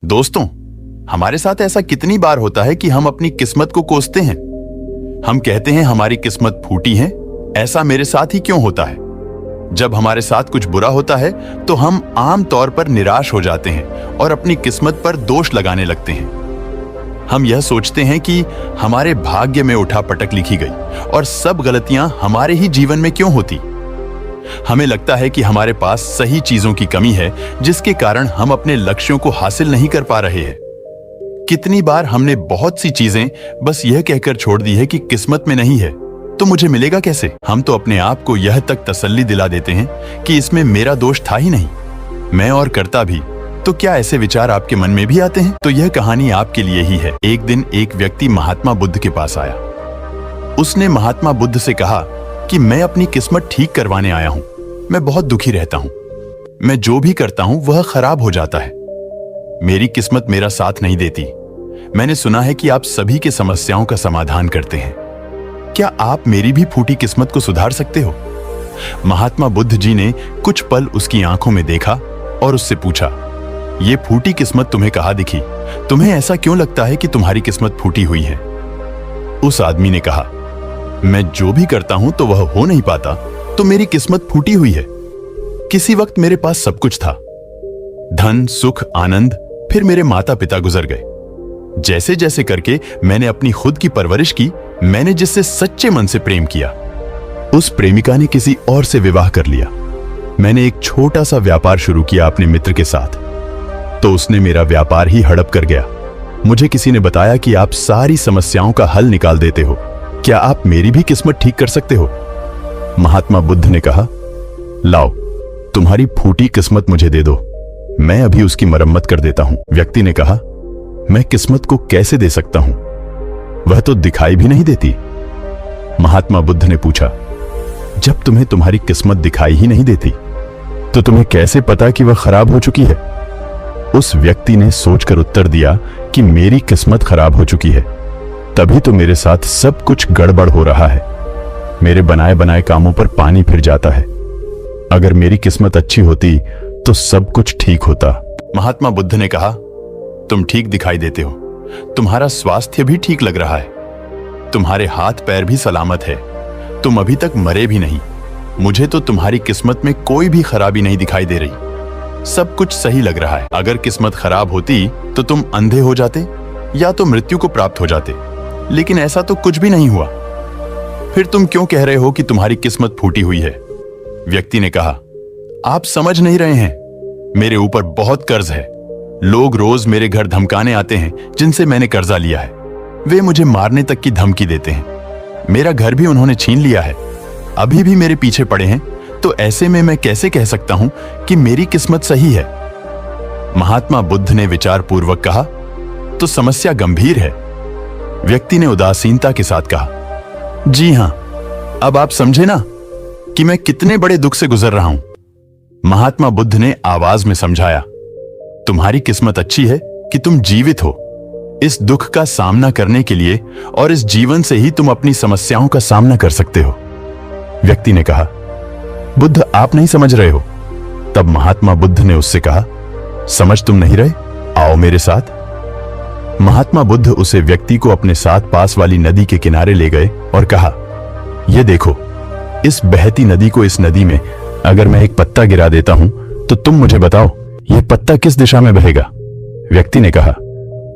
दोस्तों, हमारे साथ ऐसा कितनी बार होता है कि हम अपनी किस्मत को कोसते हैं। हम कहते हैं हमारी किस्मत फूटी है, ऐसा मेरे साथ ही क्यों होता है। जब हमारे साथ कुछ बुरा होता है तो हम आम तौर पर निराश हो जाते हैं और अपनी किस्मत पर दोष लगाने लगते हैं। हम यह सोचते हैं कि हमारे भाग्य में उठापटक लिखी गई और सब गलतियां हमारे ही जीवन में क्यों होती। हमें लगता है कि हमारे पास सही चीजों की कमी है जिसके कारण हम अपने लक्ष्यों को हासिल नहीं कर पा रहे हैं। कितनी बार हमने बहुत सी चीजें बस यह कहकर छोड़ दी है कि किस्मत में नहीं है तो मुझे मिलेगा कैसे। हम तो अपने आप को यह तक तसल्ली दिला देते हैं कि इसमें मेरा दोष था ही नहीं, मैं और करता भी। तो क्या ऐसे विचार आपके मन में भी आते हैं? तो यह कहानी आपके लिए ही है। एक दिन एक व्यक्ति महात्मा बुद्ध के पास आया। उसने महात्मा बुद्ध से कहा कि मैं अपनी किस्मत ठीक करवाने आया हूं। मैं बहुत दुखी रहता हूं। मैं जो भी करता हूं वह खराब हो जाता है। मेरी किस्मत मेरा साथ नहीं देती। मैंने सुना है कि आप सभी के समस्याओं का समाधान करते हैं। क्या आप मेरी भी फूटी किस्मत को सुधार सकते हो? महात्मा बुद्ध जी ने कुछ पल उसकी आंखों में देखा और उससे पूछा, ये फूटी किस्मत तुम्हें कहाँ दिखी? तुम्हें ऐसा क्यों लगता है कि तुम्हारी किस्मत फूटी हुई है? उस आदमी ने कहा, मैं जो भी करता हूं तो वह हो नहीं पाता, तो मेरी किस्मत फूटी हुई है। किसी वक्त मेरे पास सब कुछ था, धन, सुख, आनंद। फिर मेरे माता पिता गुजर गए। जैसे जैसे करके मैंने अपनी खुद की परवरिश की, मैंने जिससे सच्चे मन से प्रेम किया, उस प्रेमिका ने किसी और से विवाह कर लिया। मैंने एक छोटा सा व्यापार शुरू किया अपने मित्र के साथ, तो उसने मेरा व्यापार ही हड़प कर गया। मुझे किसी ने बताया कि आप सारी समस्याओं का हल निकाल देते हो। क्या आप मेरी भी किस्मत ठीक कर सकते हो? महात्मा बुद्ध ने कहा, लाओ, तुम्हारी फूटी किस्मत मुझे दे दो, मैं अभी उसकी मरम्मत कर देता हूं। व्यक्ति ने कहा, मैं किस्मत को कैसे दे सकता हूं? वह तो दिखाई भी नहीं देती। महात्मा बुद्ध ने पूछा, जब तुम्हें तुम्हारी किस्मत दिखाई ही नहीं देती तो तुम्हें कैसे पता कि वह खराब हो चुकी है? उस व्यक्ति ने सोचकर उत्तर दिया कि मेरी किस्मत खराब हो चुकी है, तभी तो मेरे साथ सब कुछ गड़बड़ हो रहा है। मेरे बनाए बनाए कामों पर पानी फिर जाता है। अगर मेरी किस्मत अच्छी होती तो सब कुछ ठीक होता। महात्मा बुद्ध ने कहा, तुम ठीक दिखाई देते हो, तुम्हारा स्वास्थ्य भी ठीक लग रहा है, तुम्हारे हाथ पैर भी सलामत है, तुम अभी तक मरे भी नहीं। मुझे तो तुम्हारी किस्मत में कोई भी खराबी नहीं दिखाई दे रही, सब कुछ सही लग रहा है। अगर किस्मत खराब होती तो तुम अंधे हो जाते या तो मृत्यु को प्राप्त हो जाते, लेकिन ऐसा तो कुछ भी नहीं हुआ। फिर तुम क्यों कह रहे हो कि तुम्हारी किस्मत फूटी हुई है? व्यक्ति ने कहा, आप समझ नहीं रहे हैं, मेरे ऊपर बहुत कर्ज है। लोग रोज मेरे घर धमकाने आते हैं जिनसे मैंने कर्जा लिया है। वे मुझे मारने तक की धमकी देते हैं। मेरा घर भी उन्होंने छीन लिया है, अभी भी मेरे पीछे पड़े हैं। तो ऐसे में मैं कैसे कह सकता हूं कि मेरी किस्मत सही है? महात्मा बुद्ध ने विचारपूर्वक कहा, तो समस्या गंभीर है। व्यक्ति ने उदासीनता के साथ कहा, जी हां, अब आप समझे ना कि मैं कितने बड़े दुख से गुजर रहा हूं। महात्मा बुद्ध ने आवाज में समझाया, तुम्हारी किस्मत अच्छी है कि तुम जीवित हो इस दुख का सामना करने के लिए, और इस जीवन से ही तुम अपनी समस्याओं का सामना कर सकते हो। व्यक्ति ने कहा, बुद्ध आप नहीं समझ रहे हो। तब महात्मा बुद्ध ने उससे कहा, समझ तुम नहीं रहे, आओ मेरे साथ। महात्मा बुद्ध उसे व्यक्ति को अपने साथ पास वाली नदी के किनारे ले गए और कहा, यह देखो, इस बहती नदी को, इस नदी में अगर मैं एक पत्ता गिरा देता हूं तो तुम मुझे बताओ यह पत्ता किस दिशा में बहेगा? व्यक्ति ने कहा,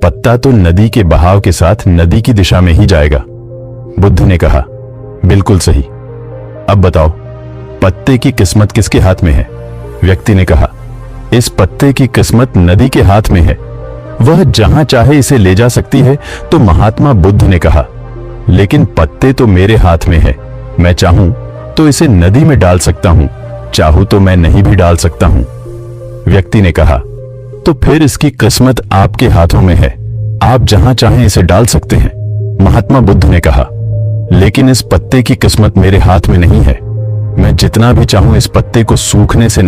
पत्ता तो नदी के बहाव के साथ नदी की दिशा में ही जाएगा। बुद्ध ने कहा, बिल्कुल सही। अब बताओ, पत्ते की किस्मत किसके हाथ में है? व्यक्ति ने कहा, इस पत्ते की किस्मत नदी के हाथ में है, वह जहां चाहे इसे ले जा सकती है। तो महात्मा बुद्ध ने कहा, लेकिन पत्ते तो मेरे हाथ में है, मैं चाहूं तो इसे नदी में डाल सकता हूं, चाहूं तो मैं नहीं भी डाल सकता हूं। व्यक्ति ने कहा, तो फिर इसकी किस्मत आपके हाथों में है, आप जहां चाहें इसे डाल सकते हैं। महात्मा बुद्ध ने कहा, लेकिन इस पत्ते की किस्मत मेरे हाथ में नहीं है, मैं जितना भी चाहूं इस पत्ते को सूखने से